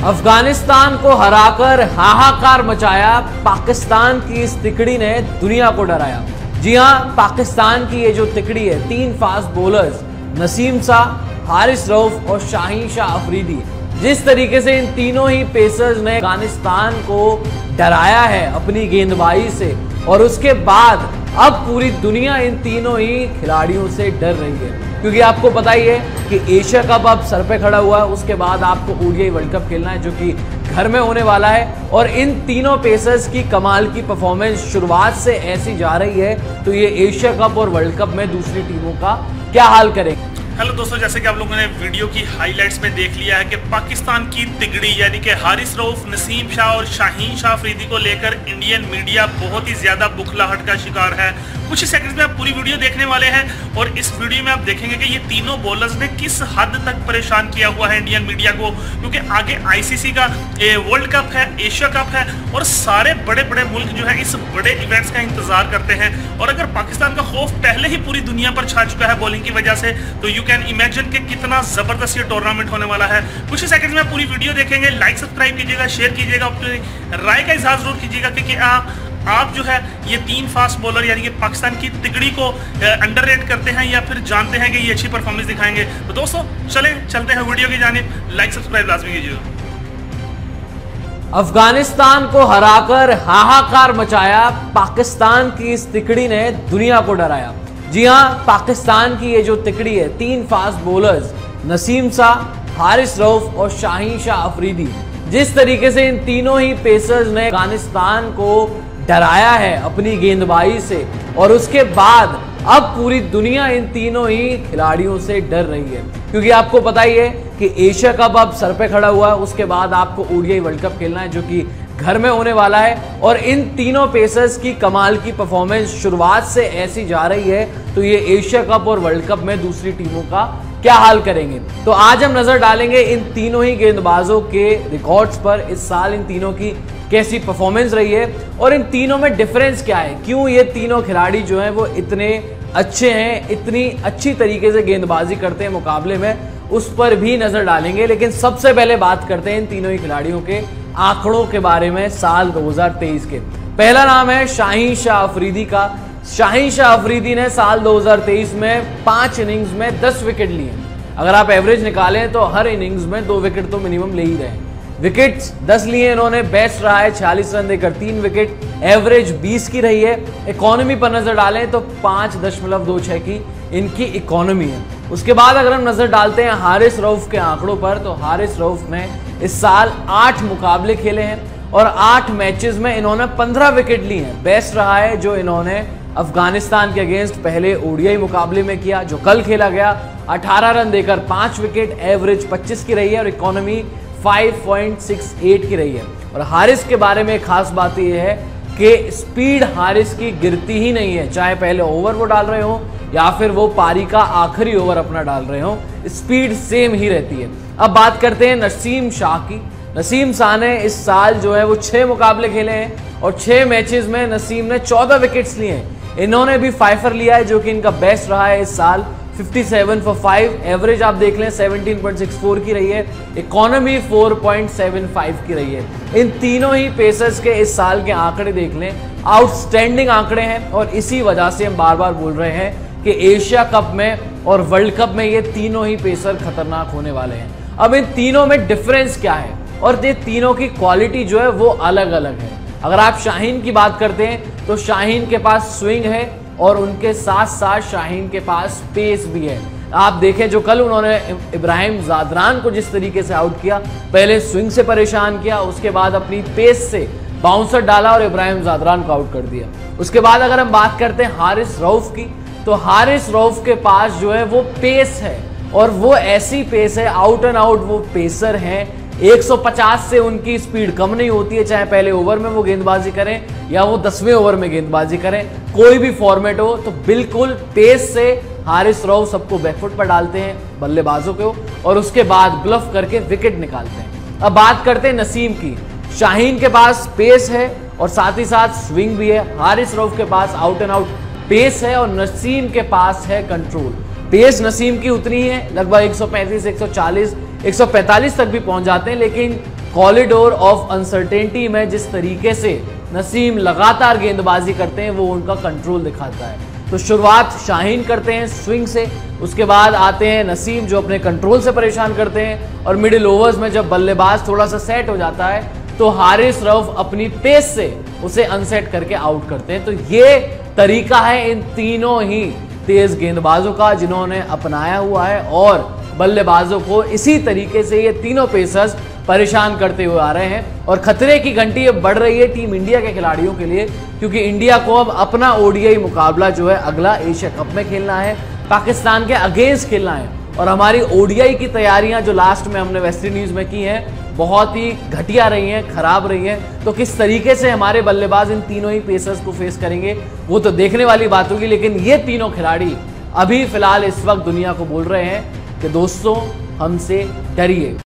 अफगानिस्तान को हराकर हाहाकार मचाया, पाकिस्तान की इस तिकड़ी ने दुनिया को डराया। जी हां, पाकिस्तान की ये जो तिकड़ी है, 3 फास्ट बॉलर्स नसीम शाह, हारिस रऊफ और शाहीन शाह अफरीदी, जिस तरीके से इन तीनों ही पेसर्स ने अफगानिस्तान को डराया है अपनी गेंदबाजी से, और उसके बाद अब पूरी दुनिया इन तीनों ही खिलाड़ियों से डर रही है। क्योंकि आपको पता ही है कि एशिया कप अब सर पे खड़ा हुआ है, उसके बाद आपको ओडीआई वर्ल्ड कप खेलना है जो कि घर में होने वाला है, और इन तीनों पेसर्स की कमाल की परफॉर्मेंस शुरुआत से ऐसी जा रही है, तो ये एशिया कप और वर्ल्ड कप में दूसरी टीमों का क्या हाल करेंगे। हेलो दोस्तों, जैसे कि आप लोगों ने वीडियो की हाइलाइट्स में देख लिया है कि पाकिस्तान की तिगड़ी यानी कि हारिस रऊफ, नसीम शाह और शाहीन शाह अफरीदी को लेकर इंडियन मीडिया बहुत ही ज्यादा बुखलाहट का शिकार है। कुछ ही सेकंड्स में आप पूरी वीडियो देखने वाले हैं, और इस वीडियो में आप देखेंगे कि ये तीनों बॉलर्स ने किस हद तक परेशान किया हुआ है इंडियन मीडिया को, क्योंकि आगे आईसीसी का वर्ल्ड कप है, एशिया कप है, और सारे बड़े बड़े मुल्क जो है इस बड़े इवेंट्स का इंतजार करते हैं। और अगर पाकिस्तान का खौफ पहले ही पूरी दुनिया पर छा चुका है बॉलिंग की वजह से, तो यू कैन इमेजिन कि कितना जबरदस्त ये टूर्नामेंट होने वाला है। कुछ ही सेकंड में पूरी वीडियो देखेंगे, लाइक सब्सक्राइब कीजिएगा, शेयर कीजिएगा, अपनी राय का इजहार जरूर कीजिएगा कि आप जो है ये 3 फास्ट बॉलर यानी कि पाकिस्तान की तिगड़ी को अंडररेट करते हैं या फिर जानते हैं कि ये अच्छी परफॉर्मेंस दिखाएंगे। तो दोस्तों चलते हैं वीडियो की जानिब, लाइक सब्सक्राइब लाजमी कीजिएगा। अफगानिस्तान को हराकर हाहाकार मचाया, पाकिस्तान की इस तिकड़ी ने दुनिया को डराया। जी हां, पाकिस्तान की ये जो तिकड़ी है, 3 फास्ट बॉलर्स नसीम शाह, हारिस रऊफ और शाहीन शाह अफरीदी, जिस तरीके से इन तीनों ही पेसर्स ने अफगानिस्तान को डराया है अपनी गेंदबाजी से, और उसके बाद अब पूरी दुनिया इन तीनों ही खिलाड़ियों से डर रही है। क्योंकि आपको पता ही है कि एशिया कप अब सर पे खड़ा हुआ है, उसके बाद आपको ओडीआई वर्ल्ड कप खेलना है जो कि घर में होने वाला है, और इन तीनों पेसर्स की कमाल की परफॉर्मेंस शुरुआत से ऐसी जा रही है, तो ये एशिया कप और वर्ल्ड कप में दूसरी टीमों का क्या हाल करेंगे। तो आज हम नजर डालेंगे इन तीनों ही गेंदबाजों के रिकॉर्ड्स पर, इस साल इन तीनों की कैसी परफॉर्मेंस रही है और इन तीनों में डिफरेंस क्या है, क्यों ये तीनों खिलाड़ी जो हैं वो इतने अच्छे हैं, इतनी अच्छी तरीके से गेंदबाजी करते हैं मुकाबले में, उस पर भी नजर डालेंगे। लेकिन सबसे पहले बात करते हैं इन तीनों ही खिलाड़ियों के आंकड़ों के बारे में साल 2023 के। पहला नाम है शाहीन शाह अफरीदी का। शाहीन शाह अफरीदी ने साल 2023 में 5 इनिंग्स में 10 विकेट लिए। अगर आप एवरेज निकालें तो हर इनिंग्स में 2 विकेट तो मिनिमम ले ही रहे। विकेट्स 10 लिए इन्होंने, बेस्ट रहा है 46 रन देकर 3 विकेट, एवरेज 20 की रही है। इकोनॉमी पर नजर डालें तो 5.26 की इनकी इकोनॉमी है। उसके बाद अगर हम नजर डालते हैं हारिस रऊफ के आंकड़ों पर, तो हारिस रऊफ ने इस साल 8 मुकाबले खेले हैं और 8 मैचेस में इन्होंने 15 विकेट लिए हैं। बेस्ट रहा है जो इन्होंने अफगानिस्तान के अगेंस्ट पहले ओडीआई मुकाबले में किया जो कल खेला गया। 18 रन देकर 5 विकेट, एवरेज 25 की रही है और इकोनॉमी 5.68 की रही है। और हारिस के बारे में खास बात यह है कि स्पीड हारिस की गिरती ही नहीं है, चाहे पहले ओवर वो डाल रहे हो या फिर वो पारी का आखिरी ओवर अपना डाल रहे हो, स्पीड सेम ही रहती है। अब बात करते हैं नसीम शाह की। नसीम शाह ने इस साल जो है वो 6 मुकाबले खेले हैं और 6 मैचेस में नसीम ने 14 विकेट्स लिए हैं। इन्होंने भी 5 लिया है जो कि इनका बेस्ट रहा है इस साल, 57 for 5। एवरेज आप देख लें 17.64 की रही है, इकोनॉमी 4.75 की रही है। इन तीनों ही पेसर्स के इस साल के आंकड़े देख लें, आउटस्टैंडिंग आंकड़े हैं, और इसी वजह से हम बार बार बोल रहे हैं कि एशिया कप में और वर्ल्ड कप में ये तीनों ही पेसर खतरनाक होने वाले हैं। अब इन तीनों में डिफरेंस क्या है, और ये तीनों की क्वालिटी जो है वो अलग अलग है। अगर आप शाहीन की बात करते हैं तो शाहीन के पास स्विंग है और उनके साथ साथ शाहीन के पास पेस भी है। आप देखें जो कल उन्होंने इब्राहिम जादरान को जिस तरीके से आउट किया, पहले स्विंग से परेशान किया, उसके बाद अपनी पेस से बाउंसर डाला और इब्राहिम जादरान को आउट कर दिया। उसके बाद अगर हम बात करते हैं हारिस रऊफ की, तो हारिस रऊफ के पास जो है वो पेस है, और वो ऐसी पेस है, आउट एंड आउट वो पेसर हैं। 150 से उनकी स्पीड कम नहीं होती है, चाहे पहले ओवर में वो गेंदबाजी करें या वो 10वें ओवर में गेंदबाजी करें, कोई भी फॉर्मेट हो, तो बिल्कुल पेस से हारिस रऊफ सबको बैकफुट पर डालते हैं बल्लेबाजों को, और उसके बाद ब्लफ करके विकेट निकालते हैं। अब बात करते हैं नसीम की। शाहीन के पास पेस है और साथ ही साथ स्विंग भी है। हारिस रऊफ के पास आउट एंड आउट पेस है और नसीम के पास है कंट्रोल। पेस नसीम की उतनी ही है, लगभग 135, 140, 145 तक भी पहुंच जाते हैं, लेकिन कॉरिडोर ऑफ अनसर्टेनिटी में जिस तरीके से नसीम लगातार गेंदबाजी करते हैं वो उनका कंट्रोल दिखाता है। तो शुरुआत शाहीन करते हैं स्विंग से, उसके बाद आते हैं नसीम जो अपने कंट्रोल से परेशान करते हैं, और मिडिल ओवर्स में जब बल्लेबाज थोड़ा सा सेट हो जाता है तो हारिस रऊफ अपनी पेस से उसे अनसेट करके आउट करते हैं। तो ये तरीका है इन तीनों ही तेज गेंदबाजों का जिन्होंने अपनाया हुआ है, और बल्लेबाजों को इसी तरीके से ये तीनों पेसर्स परेशान करते हुए आ रहे हैं। और खतरे की घंटी अब बढ़ रही है टीम इंडिया के खिलाड़ियों के लिए, क्योंकि इंडिया को अब अपना ओडीआई मुकाबला जो है अगला एशिया कप में खेलना है, पाकिस्तान के अगेंस्ट खेलना है। और हमारी ओडीआई की तैयारियां जो लास्ट में हमने वेस्ट इंडीज में की हैं बहुत ही घटिया रही हैं, खराब रही हैं। तो किस तरीके से हमारे बल्लेबाज इन तीनों ही पेसर्स को फेस करेंगे वो तो देखने वाली बात होगी। लेकिन ये तीनों खिलाड़ी अभी फिलहाल इस वक्त दुनिया को बोल रहे हैं कि दोस्तों हमसे डरिए।